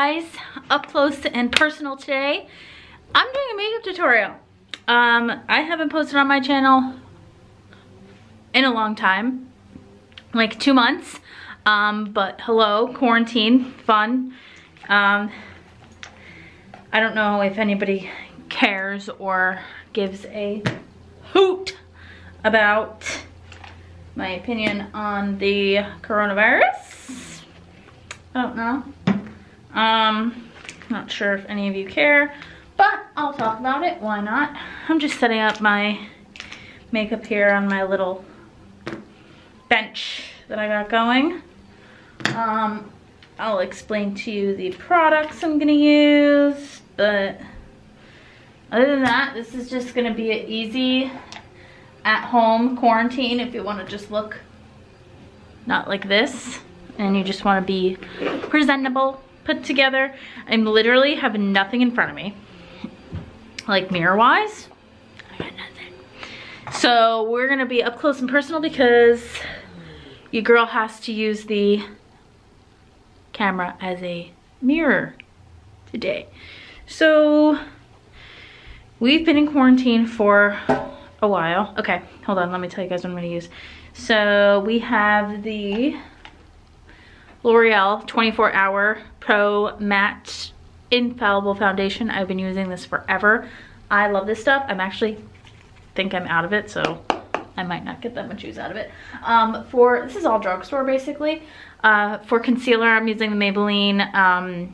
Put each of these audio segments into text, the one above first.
guys, up close and personal today. I'm doing a makeup tutorial. I haven't posted on my channel in a long time, like 2 months. But hello, quarantine, fun. I don't know if anybody cares or gives a hoot about my opinion on the coronavirus. I don't know. Not sure if any of you care, but I'll talk about it. Why not? I'm just setting up my makeup here on my little bench that I got going. I'll explain to you the products I'm gonna use, but other than that, this is just gonna be an easy at-home quarantine if you want to just look not like this and you just want to be presentable, put together. I'm literally have nothing in front of me, like mirror-wise. I got nothing. So we're gonna be up close and personal because your girl has to use the camera as a mirror today. So we've been in quarantine for a while. Okay, hold on, let me tell you guys what I'm gonna use. So we have the L'Oreal 24-Hour Pro Matte Infallible Foundation. I've been using this forever. I love this stuff. I'm actually think I'm out of it, so I might not get that much use out of it. This is all drugstore basically. For concealer, I'm using the Maybelline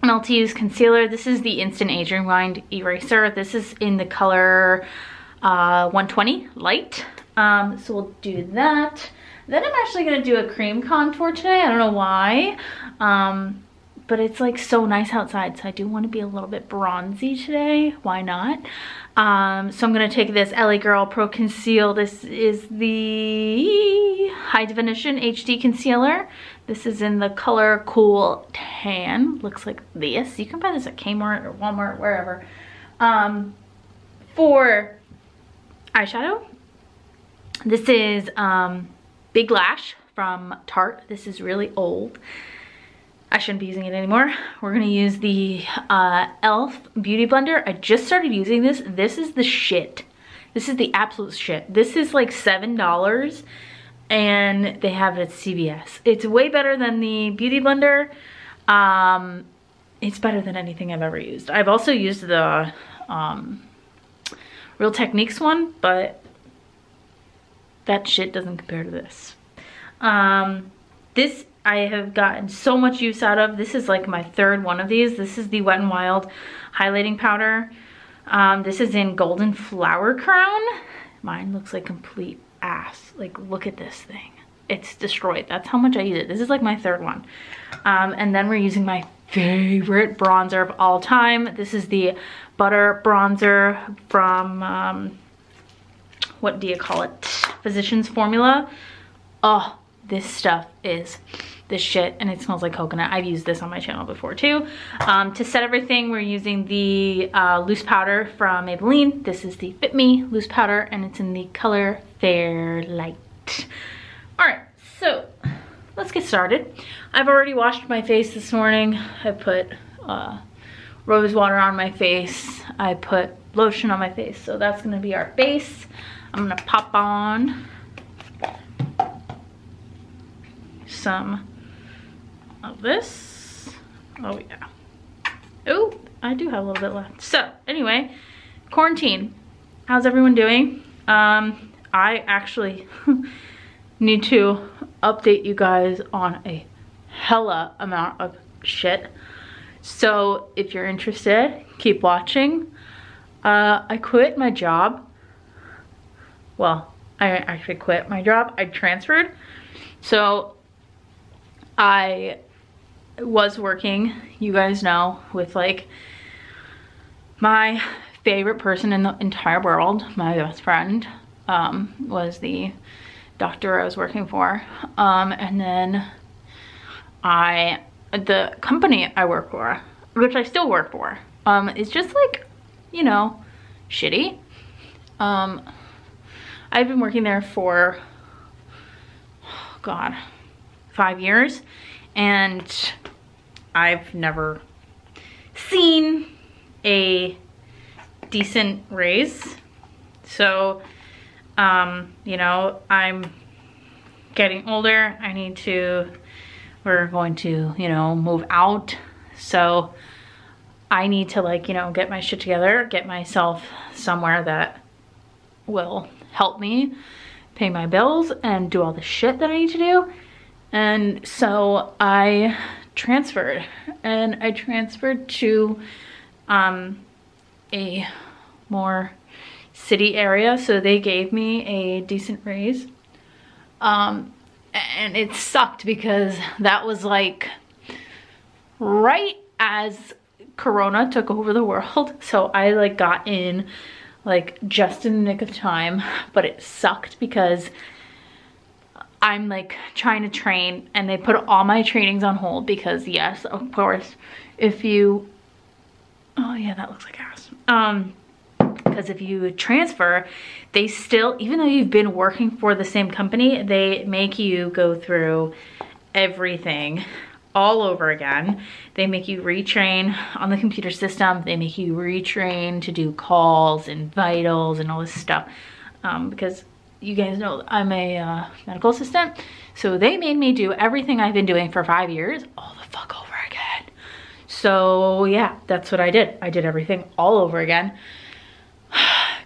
Multi-Use Concealer. This is the Instant Age Rewind Eraser. This is in the color 120 Light. So we'll do that. Then I'm actually gonna do a cream contour today. I don't know why, but it's like so nice outside, so I do want to be a little bit bronzy today. Why not? So I'm gonna take this LA Girl Pro Conceal. This is the High Definition HD Concealer. This is in the color Cool Tan. Looks like this. You can buy this at Kmart or Walmart, wherever. For eyeshadow, this is Big Lash from Tarte. This is really old. I shouldn't be using it anymore. We're gonna use the e.l.f. Beauty Blender. I just started using this. This is the shit. This is the absolute shit. This is like $7 and they have it at CVS. It's way better than the Beauty Blender. It's better than anything I've ever used. I've also used the Real Techniques one, but that shit doesn't compare to this. This I have gotten so much use out of. This is like my third one of these. This is the Wet n Wild highlighting powder. This is in Golden Flower Crown. Mine looks like complete ass. Like, look at this thing. It's destroyed. That's how much I use it. This is like my third one. And then we're using my favorite bronzer of all time. This is the Butter Bronzer from, what do you call it? Physicians Formula. Oh, this stuff is the shit, and it smells like coconut. I've used this on my channel before too. To set everything, we're using the loose powder from Maybelline. This is the Fit Me loose powder, and it's in the color Fair Light. All right, so let's get started. I've already washed my face this morning. I put rose water on my face. I put lotion on my face, so that's gonna be our base. I'm gonna pop on some of this. Oh yeah. Oh, I do have a little bit left. So anyway, quarantine. How's everyone doing? I actually need to update you guys on a hella amount of shit. So if you're interested, keep watching. I quit my job. Well, I actually quit my job. I transferred. So I was working, you guys know, with like my favorite person in the entire world. My best friend was the doctor I was working for. And then the company I work for, which I still work for, is just like, you know, shitty. I've been working there for, oh God, 5 years, and I've never seen a decent raise. So, you know, I'm getting older. We're going to, you know, move out. So I need to, like, you know, get my shit together, get myself somewhere that will help me pay my bills and do all the shit that I need to do. And so I transferred, and I transferred to a more city area. So they gave me a decent raise. And it sucked because that was like right as Corona took over the world. So I like got in like just in the nick of time, but it sucked because I'm like trying to train and they put all my trainings on hold because yes, of course, if you, oh yeah, that looks like ass. Because if you transfer, they still, even though you've been working for the same company, they make you go through everything all over again. They make you retrain on the computer system. They make you retrain to do calls and vitals and all this stuff. Because you guys know I'm a medical assistant. So they made me do everything I've been doing for 5 years all the fuck over again. So yeah, that's what I did. I did everything all over again.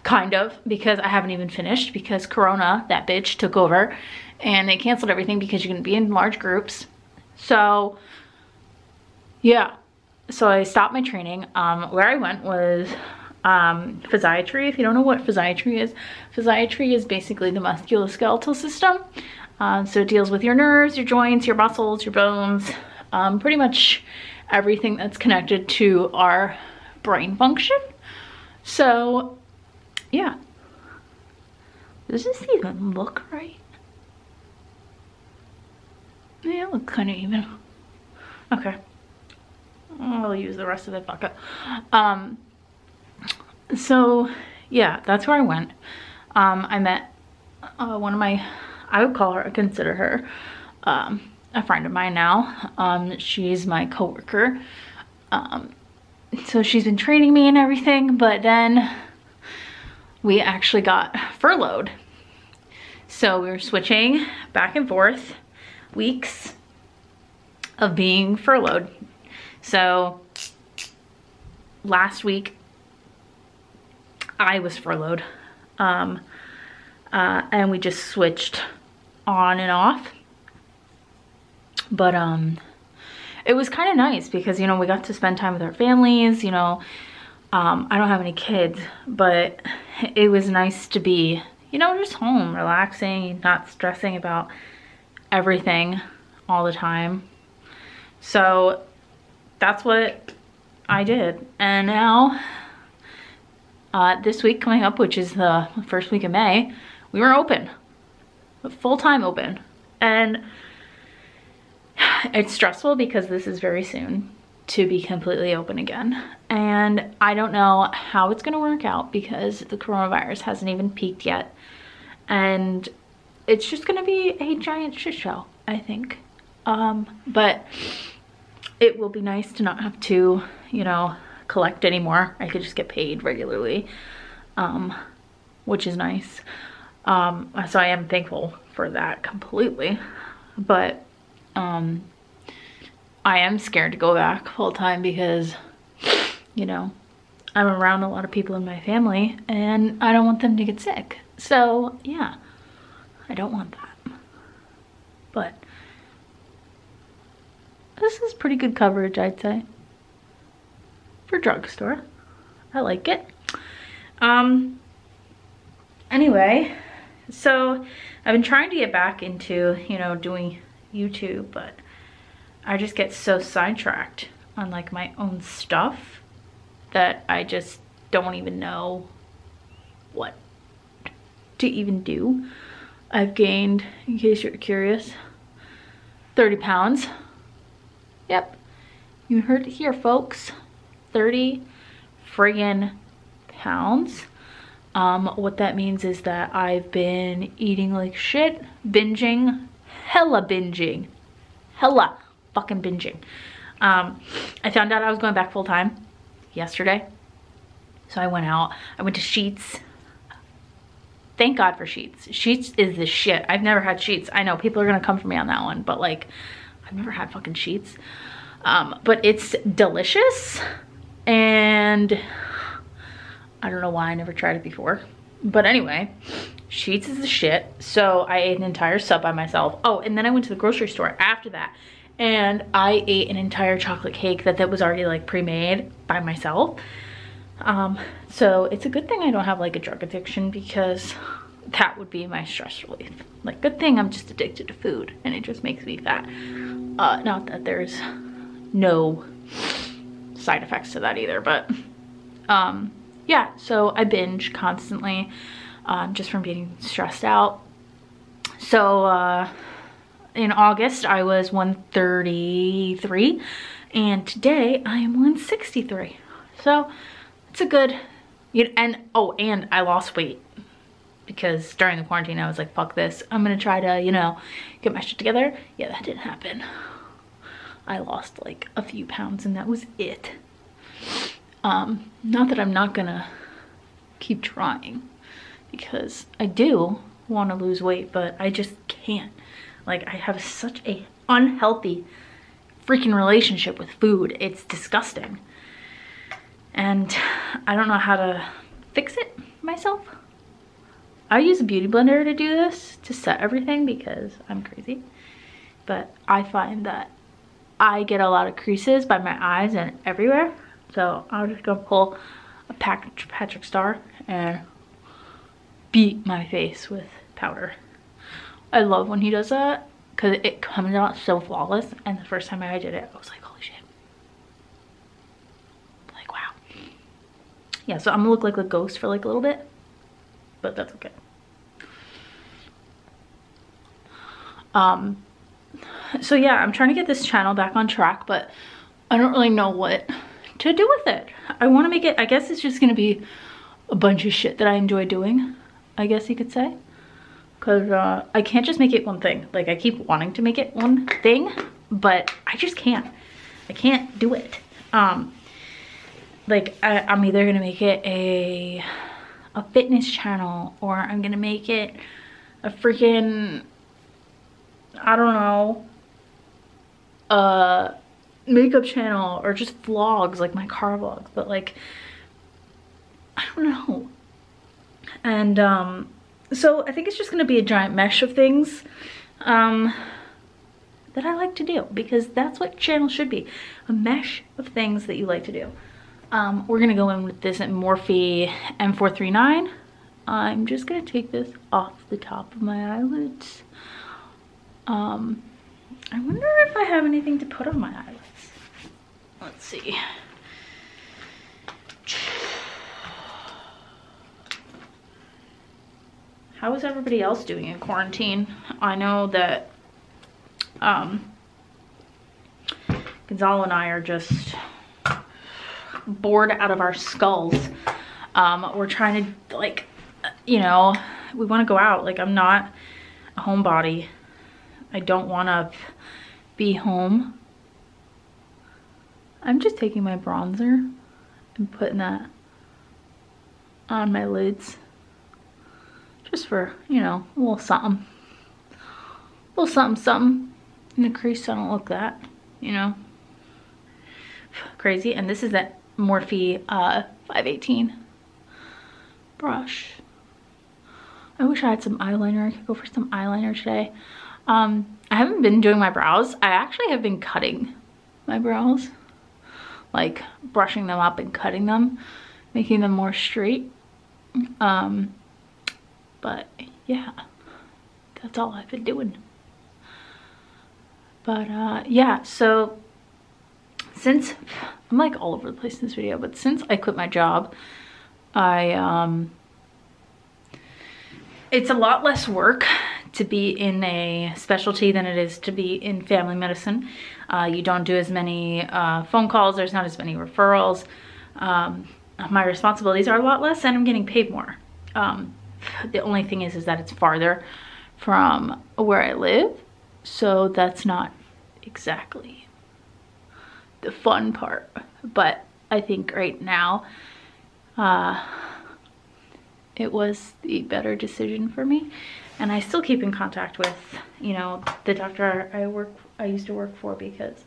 Kind of, because I haven't even finished because Corona, that bitch, took over and they canceled everything because you can be in large groups. So yeah, so I stopped my training. Where I went was physiatry. If you don't know what physiatry is basically the musculoskeletal system. So it deals with your nerves, your joints, your muscles, your bones, pretty much everything that's connected to our brain function. So yeah, does this even look right? Yeah, it looks kind of even. Okay, I'll use the rest of the bucket. So yeah, that's where I went. I met one of my, I would call her, I consider her a friend of mine now. She's my coworker. So she's been training me and everything, but then we actually got furloughed. So we were switching back and forth weeks of being furloughed. So last week I was furloughed, and we just switched on and off. But it was kind of nice because, you know, we got to spend time with our families, you know. I don't have any kids, but it was nice to be, you know, just home, relaxing, not stressing about everything all the time. So that's what I did. And now, this week coming up, which is the first week of May, we were open, full-time open. And it's stressful because this is very soon to be completely open again. And I don't know how it's gonna work out because the coronavirus hasn't even peaked yet. And it's just gonna be a giant shit show, I think. But it will be nice to not have to, you know, collect anymore. I could just get paid regularly, which is nice. So I am thankful for that completely. But I am scared to go back full time because, you know, I'm around a lot of people in my family and I don't want them to get sick. So yeah, I don't want that. But this is pretty good coverage, I'd say, for drugstore. I like it. Anyway, so I've been trying to get back into, you know, doing YouTube, but I just get so sidetracked on like my own stuff that I just don't even know what to even do. I've gained, in case you're curious, 30 pounds. Yep, you heard it here, folks. 30 friggin' pounds. What that means is that I've been eating like shit, binging, hella fucking binging. I found out I was going back full time yesterday. So I went out, I went to Sheets. Thank God for Sheets. Sheets is the shit. I've never had Sheets. I know people are gonna come for me on that one, but like, I've never had fucking Sheets. But it's delicious, and I don't know why I never tried it before. But anyway, Sheets is the shit. So I ate an entire sub by myself. Oh, and then I went to the grocery store after that, and I ate an entire chocolate cake that was already like pre-made by myself. So it's a good thing I don't have like a drug addiction, because that would be my stress relief. Like, good thing I'm just addicted to food and it just makes me fat. Not that there's no side effects to that either, but yeah, so I binge constantly just from being stressed out. So in August I was 133, and today I am 163. So it's a good, and oh, and I lost weight, because during the quarantine I was like, fuck this, I'm gonna try to, you know, get my shit together. Yeah, that didn't happen. I lost like a few pounds and that was it. Not that I'm not gonna keep trying, because I do want to lose weight, but I just can't. Like, I have such a unhealthy freaking relationship with food. It's disgusting. And I don't know how to fix it myself. I use a beauty blender to do this, to set everything, because I'm crazy. But I find that I get a lot of creases by my eyes and everywhere. So I'm just gonna pull a Patrick Star and beat my face with powder. I love when he does that, because it comes out so flawless. And the first time I did it, I was like, holy shit. Like, wow. Yeah, so I'm gonna look like a ghost for like a little bit, but that's okay. So yeah, I'm trying to get this channel back on track, but I don't really know what to do with it. I want to make it, I guess it's just gonna be a bunch of shit that I enjoy doing, I guess you could say. Because I can't just make it one thing. Like, I keep wanting to make it one thing, but I just can't. I can't do it. Like, I'm either gonna make it a fitness channel, or I'm gonna make it a freaking, I don't know, makeup channel, or just vlogs, like my car vlogs. But like, I don't know. And so I think it's just gonna be a giant mesh of things that I like to do, because that's what channel should be, a mesh of things that you like to do. We're gonna go in with this Morphe M439. I'm just gonna take this off the top of my eyelids. I wonder if I have anything to put on my eyelids. Let's see. How is everybody else doing in quarantine? I know that Gonzalo and I are just bored out of our skulls. We're trying to, like, you know, we want to go out. Like, I'm not a homebody. I don't want to be home. I'm just taking my bronzer and putting that on my lids, just for, you know, a little something. A little something, something in the crease so I don't look that, you know, crazy. And this is that Morphe 518 brush. I wish I had some eyeliner. I could go for some eyeliner today. I haven't been doing my brows. I actually have been cutting my brows, like brushing them up and cutting them, making them more straight. But yeah, that's all I've been doing. But yeah, so since I'm like all over the place in this video, but since I quit my job, it's a lot less work to be in a specialty than it is to be in family medicine. You don't do as many phone calls, there's not as many referrals. My responsibilities are a lot less, and I'm getting paid more. The only thing is that it's farther from where I live, so that's not exactly the fun part. But I think right now, it was the better decision for me. And I still keep in contact with, you know, the doctor I used to work for, because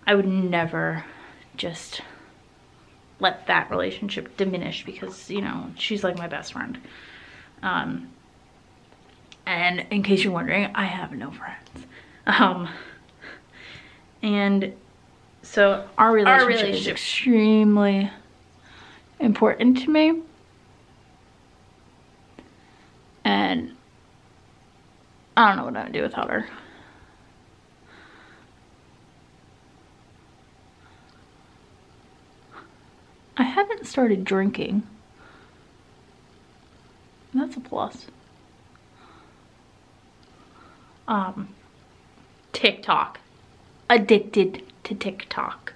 I would never just let that relationship diminish, because, you know, she's like my best friend. And in case you're wondering, I have no friends. And so our relationship is extremely important to me. And I don't know what I would do without her. I haven't started drinking. That's a plus. TikTok. Addicted to TikTok.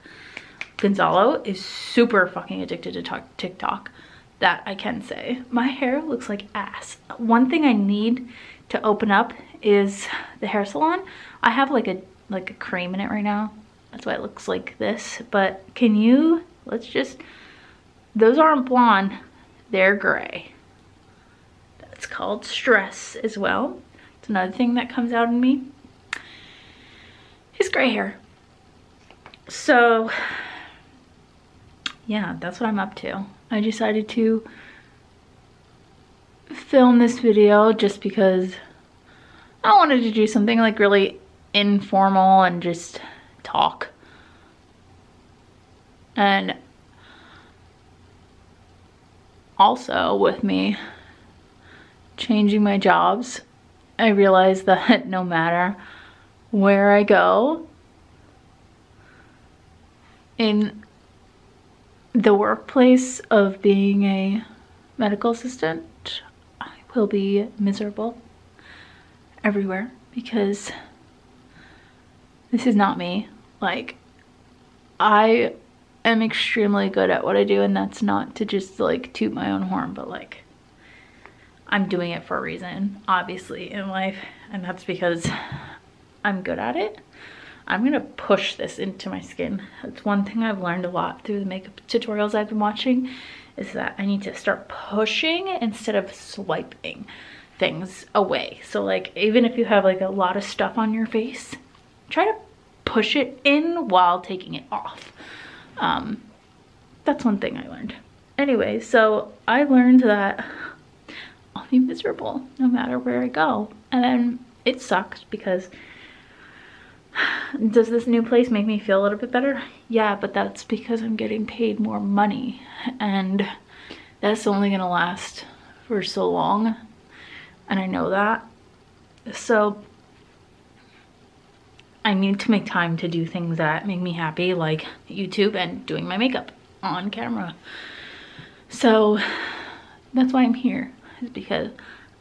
Gonzalo is super fucking addicted to TikTok. That I can say. My hair looks like ass. One thing I need to open up is the hair salon. I have like a cream in it right now. That's why it looks like this. But can you, those aren't blonde, they're gray. That's called stress as well. It's another thing that comes out in me. It's gray hair. So yeah, that's what I'm up to. I decided to film this video just because I wanted to do something like really informal and just talk. And also with me changing my jobs, I realized that no matter where I go in the workplace of being a medical assistant, I will be miserable everywhere, because this is not me. Like, I am extremely good at what I do, and that's not to just like toot my own horn, but like I'm doing it for a reason, obviously, in life, and that's because I'm good at it. I'm gonna push this into my skin. That's one thing I've learned a lot through the makeup tutorials I've been watching, is that I need to start pushing instead of swiping things away. So like, even if you have like a lot of stuff on your face, try to push it in while taking it off. That's one thing I learned. Anyway, so I learned that I'll be miserable no matter where I go. And then it sucks because does this new place make me feel a little bit better? Yeah, but that's because I'm getting paid more money, and that's only gonna last for so long, and I know that. So I need to make time to do things that make me happy, like YouTube and doing my makeup on camera. So that's why I'm here, is because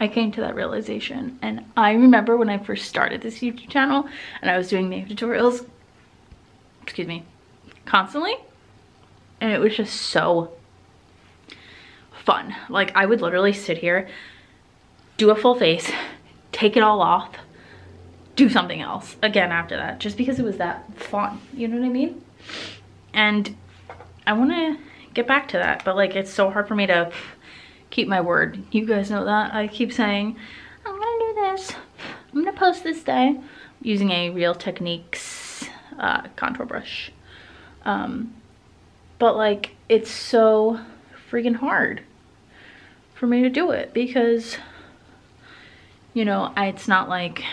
I came to that realization. And I remember when I first started this YouTube channel and I was doing makeup tutorials, excuse me, constantly, and it was just so fun. Like, I would literally sit here, do a full face, take it all off, do something else again after that, just because it was that fun, you know what I mean? And I want to get back to that, but like, it's so hard for me to keep my word. You guys know that. I keep saying, I'm gonna do this, I'm gonna post this day, using a Real Techniques contour brush. But like, it's so freaking hard for me to do it, because, you know, it's not like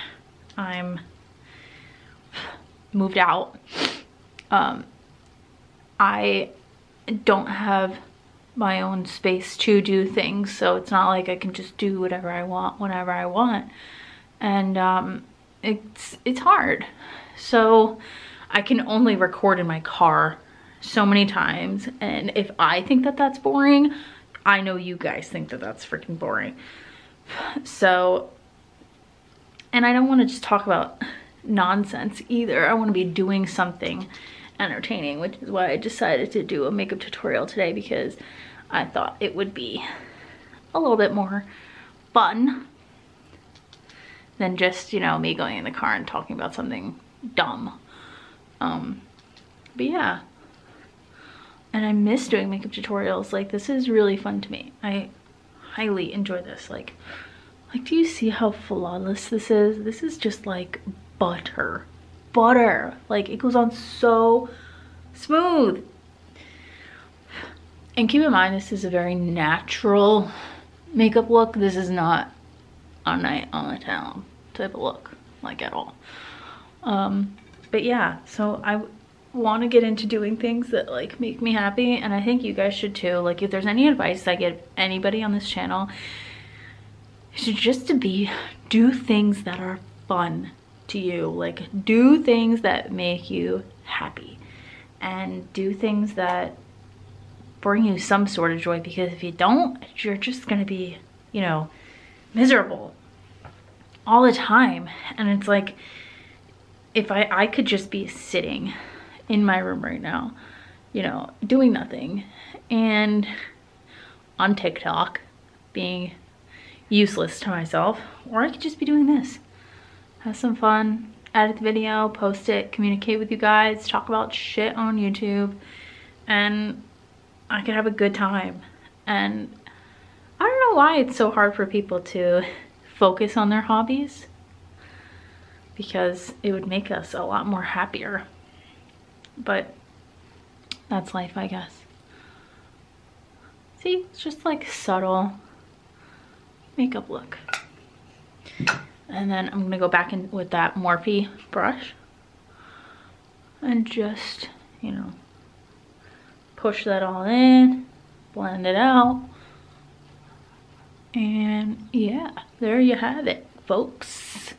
I'm moved out. I don't have my own space to do things, so it's not like I can just do whatever I want whenever I want, and it's hard. So I can only record in my car so many times, and if I think that that's boring, I know you guys think that that's freaking boring. So, and I don't want to just talk about nonsense either. I want to be doing something entertaining, which is why I decided to do a makeup tutorial today, because I thought it would be a little bit more fun than just, you know, me going in the car and talking about something dumb. But yeah. And I miss doing makeup tutorials. Like, this is really fun to me. I highly enjoy this. Like, do you see how flawless this is? This is just like butter. Butter. Like, it goes on so smooth. And keep in mind, this is a very natural makeup look. This is not a night on the town type of look, like, at all. But yeah, so I want to get into doing things that like make me happy, and I think you guys should too. Like, if there's any advice I give anybody on this channel, it's just to do things that are fun to you. Like, do things that make you happy, and do things that bring you some sort of joy, because if you don't, you're just gonna be, you know, miserable all the time. And it's like, if I could just be sitting in my room right now, you know, doing nothing, and on TikTok being useless to myself, or I could just be doing this, have some fun, edit the video, post it, communicate with you guys, talk about shit on YouTube, and I could have a good time. And I don't know why it's so hard for people to focus on their hobbies, because it would make us a lot more happier. But that's life, I guess. See, it's just like subtle makeup look. And then I'm gonna go back in with that Morphe brush and just, you know, push that all in, blend it out. And yeah, there you have it, folks.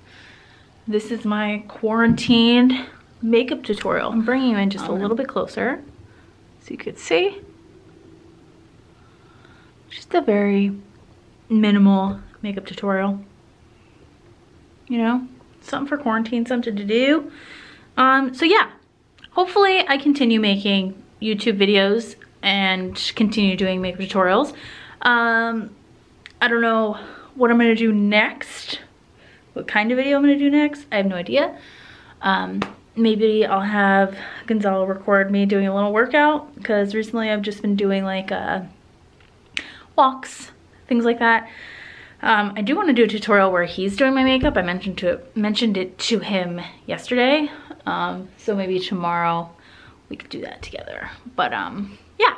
This is my quarantined makeup tutorial. I'm bringing you in just a little bit closer so you could see. Just a very minimal makeup tutorial. You know, something for quarantine, something to do. So yeah, hopefully I continue making YouTube videos and continue doing makeup tutorials. I don't know what I'm gonna do next. What kind of video I'm gonna do next, I have no idea. Maybe I'll have Gonzalo record me doing a little workout, because recently I've just been doing like walks, things like that. I do want to do a tutorial where he's doing my makeup. I mentioned it to him yesterday. So maybe tomorrow we could do that together. But yeah.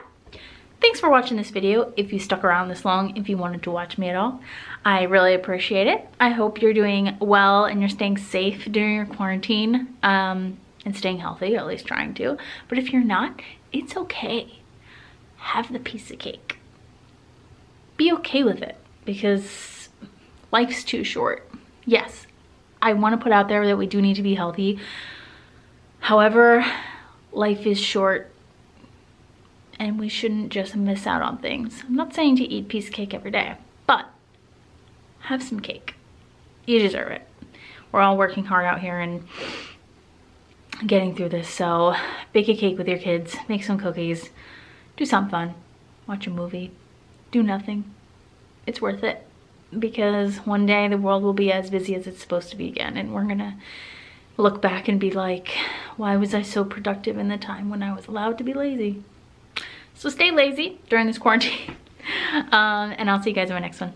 Thanks for watching this video. If you stuck around this long, if you wanted to watch me at all, I really appreciate it. I hope you're doing well and you're staying safe during your quarantine, and staying healthy, or at least trying to. But if you're not, it's okay. Have the piece of cake. Be okay with it, because life's too short. Yes, I want to put out there that we do need to be healthy. However, life is short, and we shouldn't just miss out on things. I'm not saying to eat piece of cake every day, but have some cake. You deserve it. We're all working hard out here and getting through this, so bake a cake with your kids, make some cookies, do something fun, watch a movie, do nothing. It's worth it, because one day the world will be as busy as it's supposed to be again, and we're gonna look back and be like, why was I so productive in the time when I was allowed to be lazy? So stay lazy during this quarantine. And I'll see you guys in my next one.